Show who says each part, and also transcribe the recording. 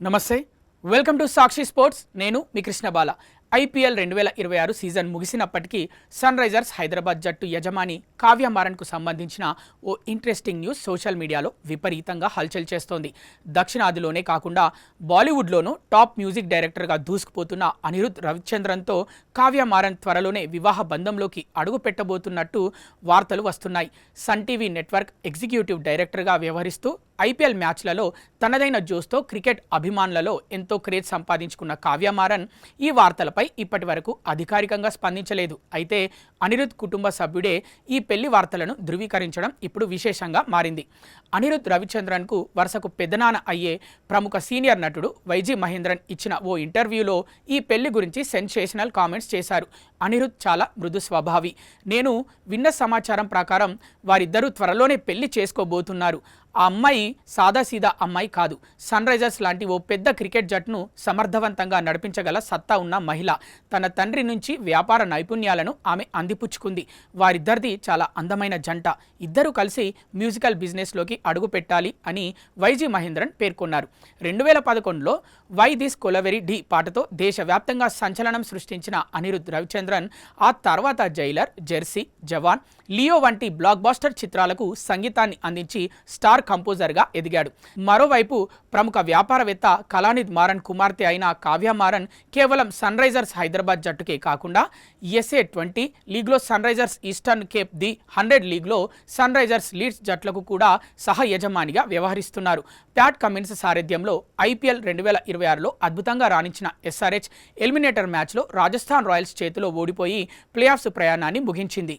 Speaker 1: నమస్తే, welcome to Sakshi sports. నేను మీ కృష్ణబాల. ఐపీఎల్ 2026 సీజన్ ముగిసినప్పటికీ సన్ రైజర్స్ హైదరాబాద్ జట్టు యజమాని కావ్య మారన్కు సంబంధించిన ఓ ఇంట్రెస్టింగ్ న్యూస్ సోషల్ మీడియాలో విపరీతంగా హల్చల్ చేస్తోంది. దక్షిణాదిలోనే కాకుండా బాలీవుడ్లోనూ టాప్ మ్యూజిక్ డైరెక్టర్గా దూసుకుపోతున్న అనిరుద్ రవిచంద్రన్తో కావ్య మారన్ త్వరలోనే వివాహ బంధంలోకి అడుగు పెట్టబోతున్నట్టు వార్తలు వస్తున్నాయి. సన్ టీవీ నెట్వర్క్ ఎగ్జిక్యూటివ్ డైరెక్టర్గా వ్యవహరిస్తూ ఐపీఎల్ మ్యాచ్లలో తనదైన జోస్తో క్రికెట్ అభిమానులలో ఎంతో క్రేజ్ సంపాదించుకున్న కావ్య మారన్ ఈ వార్తలపై ఇప్పటి వరకు అధికారికంగా స్పందించలేదు. అయితే అనిరుద్ కుటుంబ సభ్యుడే ఈ పెళ్లి వార్తలను ధృవీకరించడం ఇప్పుడు విశేషంగా మారింది. అనిరుద్ రవిచంద్రన్కు వరుసకు పెద్దనాన్న అయ్యే ప్రముఖ సీనియర్ నటుడు వైజీ మహేంద్రన్ ఇచ్చిన ఓ ఇంటర్వ్యూలో ఈ పెళ్లి గురించి సెన్సేషనల్ కామెంట్స్ చేశారు. అనిరుద్ చాలా మృదు స్వభావి. నేను విన్న సమాచారం ప్రకారం వారిద్దరూ త్వరలోనే పెళ్లి చేసుకోబోతున్నారు. ఆ అమ్మాయి సాదాసీదా అమ్మాయి కాదు. సన్ రైజర్స్ లాంటి ఓ పెద్ద క్రికెట్ జట్టును సమర్థవంతంగా నడిపించగల సత్తా ఉన్న మహిళ. తన తండ్రి నుంచి వ్యాపార నైపుణ్యాలను ఆమె అందిపుచ్చుకుంది. వారిద్దరిది చాలా అందమైన జంట. ఇద్దరూ కలిసి మ్యూజికల్ బిజినెస్లోకి అడుగు పెట్టాలి అని వైజీ మహేంద్రన్ పేర్కొన్నారు. 2011లో వై దిస్ కొలవెరీ డి పాటతో దేశవ్యాప్తంగా సంచలనం సృష్టించిన అనిరుద్ రవిచంద్రన్ ఆ తర్వాత జైలర్, జెర్సీ, జవాన్, లియో వంటి బ్లాక్ బాస్టర్ చిత్రాలకు సంగీతాన్ని అందించి స్టార్ కంపోజర్గా ఎదిగాడు. మరోవైపు ప్రముఖ వ్యాపారవేత్త కళానిధి మారన్ కుమార్తె అయిన కావ్య మారన్ కేవలం సన్ రైజర్స్ హైదరాబాద్ జట్టుకే కాకుండా SA-20 లీగ్లో Sunrisers Eastern Cape the 100 లీగ్లో సన్ రైజర్స్ లీడ్స్ జట్లకు కూడా సహ యజమానిగా వ్యవహరిస్తున్నారు. ప్యాట్ కమిన్స్ సారథ్యంలో ఐపీఎల్ 2026లో అద్భుతంగా రాణించిన SRH ఎలిమినేటర్ మ్యాచ్లో రాజస్థాన్ రాయల్స్ చేతిలో ఓడిపోయి ప్లే ఆఫ్స్ ప్రయాణాన్ని ముగించింది.